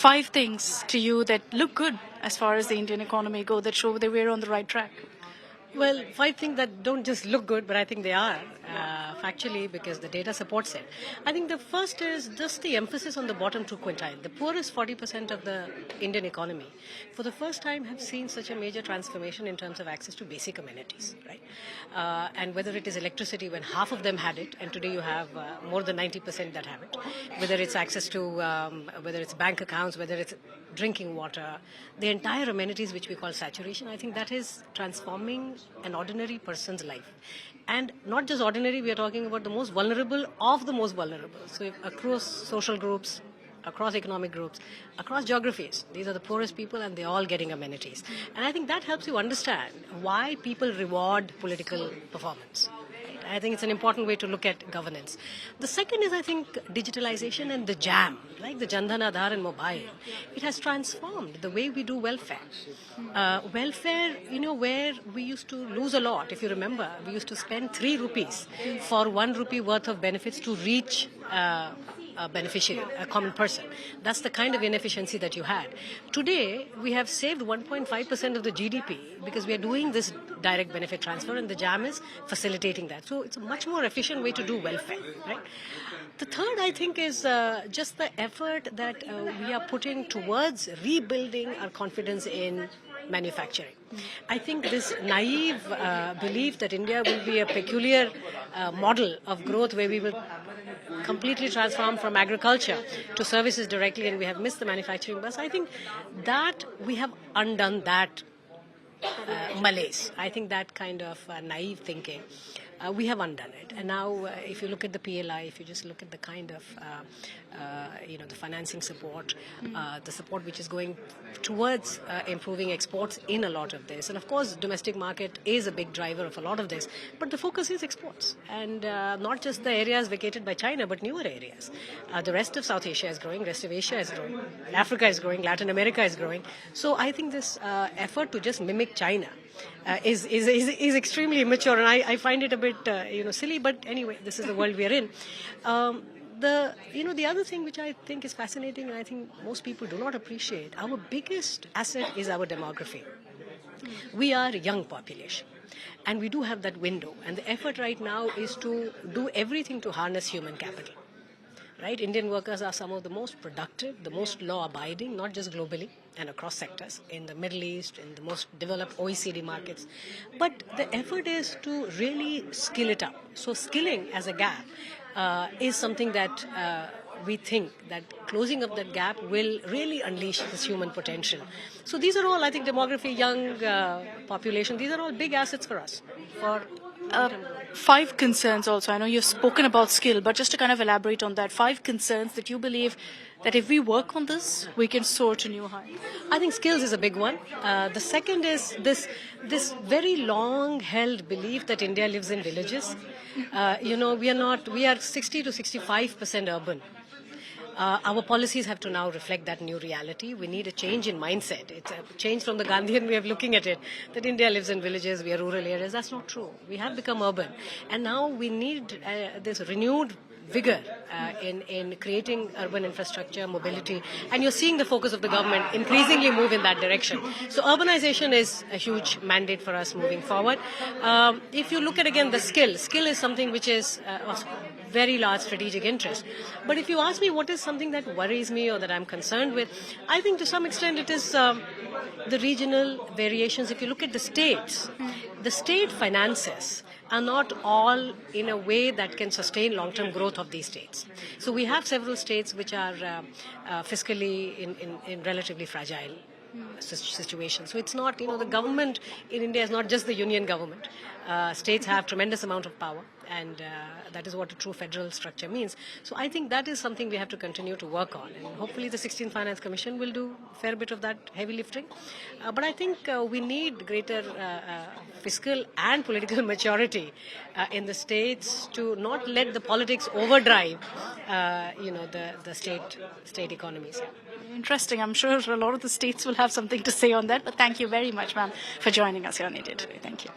5 things to you that look good as far as the Indian economy go, that show that we're on the right track. Well, 5 things that don't just look good, but I think they are, factually, because the data supports it. I think the first is just the emphasis on the bottom 2 quintile. The poorest 40% of the Indian economy, for the first time, have seen such a major transformation in terms of access to basic amenities, right? And whether it is electricity, when half of them had it, and today you have more than 90% that have it. Whether it's access to, whether it's bank accounts, whether it's drinking water, the entire amenities which we call saturation, I think that is transforming an ordinary person's life. And not just ordinary, we are talking about the most vulnerable of the most vulnerable. So if across social groups, across economic groups, across geographies, these are the poorest people and they're all getting amenities. And I think that helps you understand why people reward political performance. I think it's an important way to look at governance. The second is, I think, digitalization and the jam, like the Jan Dhan Aadhaar and mobile. It has transformed the way we do welfare. Welfare, where we used to lose a lot. If you remember, we used to spend 3 rupees for 1 rupee worth of benefits to reach a beneficiary, a common person. That's the kind of inefficiency that you had. Today, we have saved 1.5% of the GDP because we are doing this direct benefit transfer, and the JAM is facilitating that. So it's a much more efficient way to do welfare, right? The third, I think, is just the effort that we are putting towards rebuilding our confidence in manufacturing. I think this naive belief that India will be a peculiar model of growth where we will completely transform from agriculture to services directly and we have missed the manufacturing bus, I think that we have undone that malaise. I think that kind of naive thinking, we have undone it. And now if you look at the PLI, if you just look at the kind of, the financing support, the support which is going towards improving exports in a lot of this. And of course, domestic market is a big driver of a lot of this. But the focus is exports. And not just the areas vacated by China, but newer areas. The rest of South Asia is growing, rest of Asia is growing, Africa is growing, Latin America is growing. So I think this effort to just mimic China is extremely immature, and I find it a bit silly. But anyway, this is the world we are in. The other thing which I think is fascinating, and I think most people do not appreciate, our biggest asset is our demography. We are a young population, and we do have that window. And the effort right now is to do everything to harness human capital. Right? Indian workers are some of the most productive, the most law-abiding, not just globally and across sectors, in the Middle East, in the most developed OECD markets. But the effort is to really skill it up. So skilling as a gap is something that we think that closing up that gap will really unleash this human potential. So these are all, I think, demography, young population, these are all big assets for us. 5 concerns also. I know you've spoken about skill, but just to kind of elaborate on that, 5 concerns that you believe that if we work on this, we can soar to new heights. I think skills is a big one. The second is this very long-held belief that India lives in villages. We are 60 to 65% urban. Our policies have to now reflect that new reality. We need a change in mindset. It's a change from the Gandhian way of looking at it, that India lives in villages, we are rural areas. That's not true. We have become urban. And now we need this renewed vigor in creating urban infrastructure, mobility. And you're seeing the focus of the government increasingly move in that direction. So urbanization is a huge mandate for us moving forward. If you look at, again, the skill is something which is of very large strategic interest. But if you ask me what is something that worries me or that I'm concerned with, I think to some extent it is the regional variations. If you look at the states, the state finances are not all in a way that can sustain long-term growth of these states. So we have several states which are fiscally in relatively fragile situation. So it's not, the government in India is not just the union government. States have tremendous amount of power, and that is what a true federal structure means. So I think that is something we have to continue to work on, and hopefully the 16th Finance Commission will do a fair bit of that heavy lifting. But I think we need greater fiscal and political maturity in the states to not let the politics overdrive, the state economies. Interesting. I'm sure a lot of the states will have something to say on that. But thank you very much, ma'am, for joining us here on India Today. Thank you.